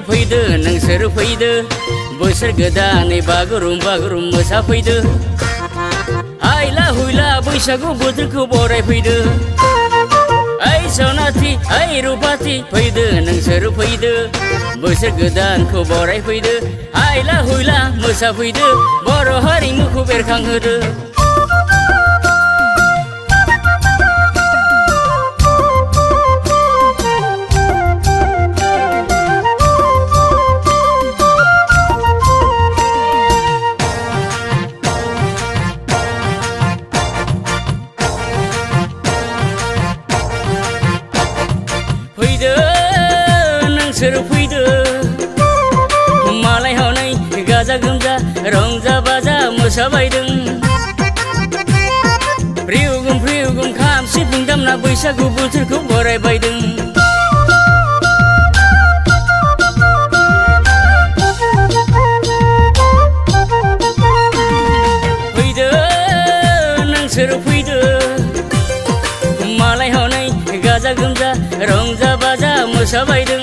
फैदो नोंसोर फैदो बोसोर गोदानै बागुरुम बागुरुम मोसाफैदो हायला हुइला बैसागु बोथोरखौ बरायफैदो ओइ सनाथि ओइ रुपाथि फैदो नोंसोर फैदो बोसोर गोदानखौ बरायफैदो हायला हुइला मोसाफैदो बर' हारिमुखौ बेरखांहोदो फैदो नोंसोर फैदो मालाय हनै गाजा गोमजा रंजा बाजा मोसाबायदों फ्रिउगुम खाम सिफुं दामना बैसागु बोथोरखौ बरायबायदों फैदो नोंसोर फैदो मालाय हनै गाजा गोमजा रंजा बाजा मोसाबायदों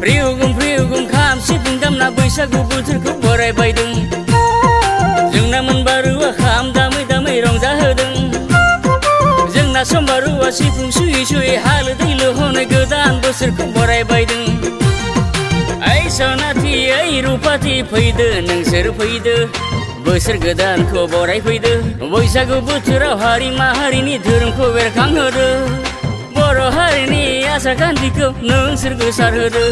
फ्रिउगुम खाम सिफुं दामना बैसागु बोथोरखौ बरायबायदों जोंना मोनबारुआ खाम दामै दामै रंजाहोदों जोंना समबारुआ सिफुं सुयै सुयै हालो दैलो हनै गोदान बोसोरखौ बरायबायदों ओइ सनाथि ओइ रुपाथि फैदो नोंसोर फैदो बोसोर गोदानखौ बरायफैदो बैसागु बोथोराव हारि माहारिनि धोरोमखौ बेरखांहोदो बर' हारिनि आसार खान्थिखौ नोंसोर गोसारहोदो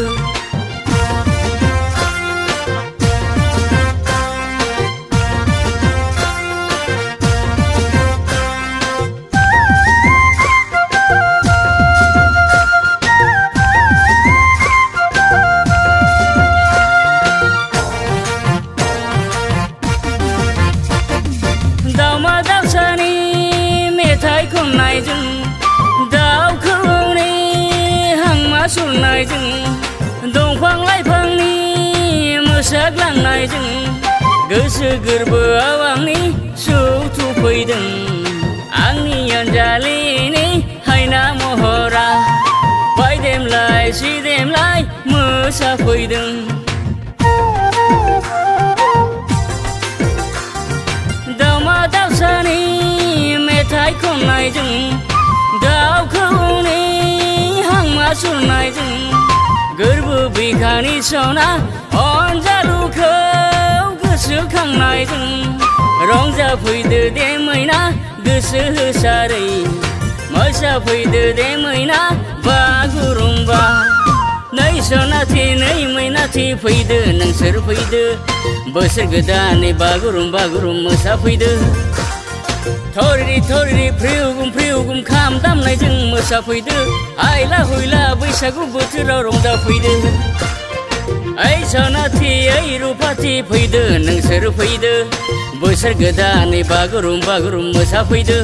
दाउमा दाउसानि मेथाइ खननायजों दाउ खौवौनि हांमा सुरनायजों दंफां लाइफांनि मोसाग्लांनायजों गोसो गोरबोआव आंनि सौथु फैदों आंनि अनजालिनि हायना महरा बायदेमलाय सिदेमलाय मोसाफैदों दाउसानि मेथाइ खननायजों दाउ खौवौनि हांमा सुरनायजों गोरबो बिखानि सना अनजालुखौ गोसोखांनायजों रंजाफैदो दे मैना गोसो होसारै मोसाफैदो दे मैना बागुरुम्बा नै सनाथि नै मैनाथि फैदो नोंसोर फैदो बोसोर गोदानै बागुरुम बागुरुम मोसाफैदो थरिरि फ्रिउगुम खाम दामनायजों मोसाफैदो हायला हुइला बैसागु बोथोराव रंजाफैदो ओइ सनाथि ओइ रुपाथि फैदो नोंसोर फैदो बोसोर गोदानै बागुरुम बागुरुम मोसाफैदो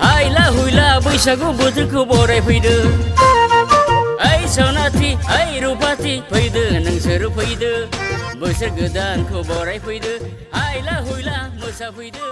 हायला हुइला बैसागु बोथोरखौ बरायफैदो ओइ सनाथि ओइ रुपाथि फैदो नोंसोर फैदो बोसोर गोदानखौ बरायफैदो हायला हुइला मोसाफैदो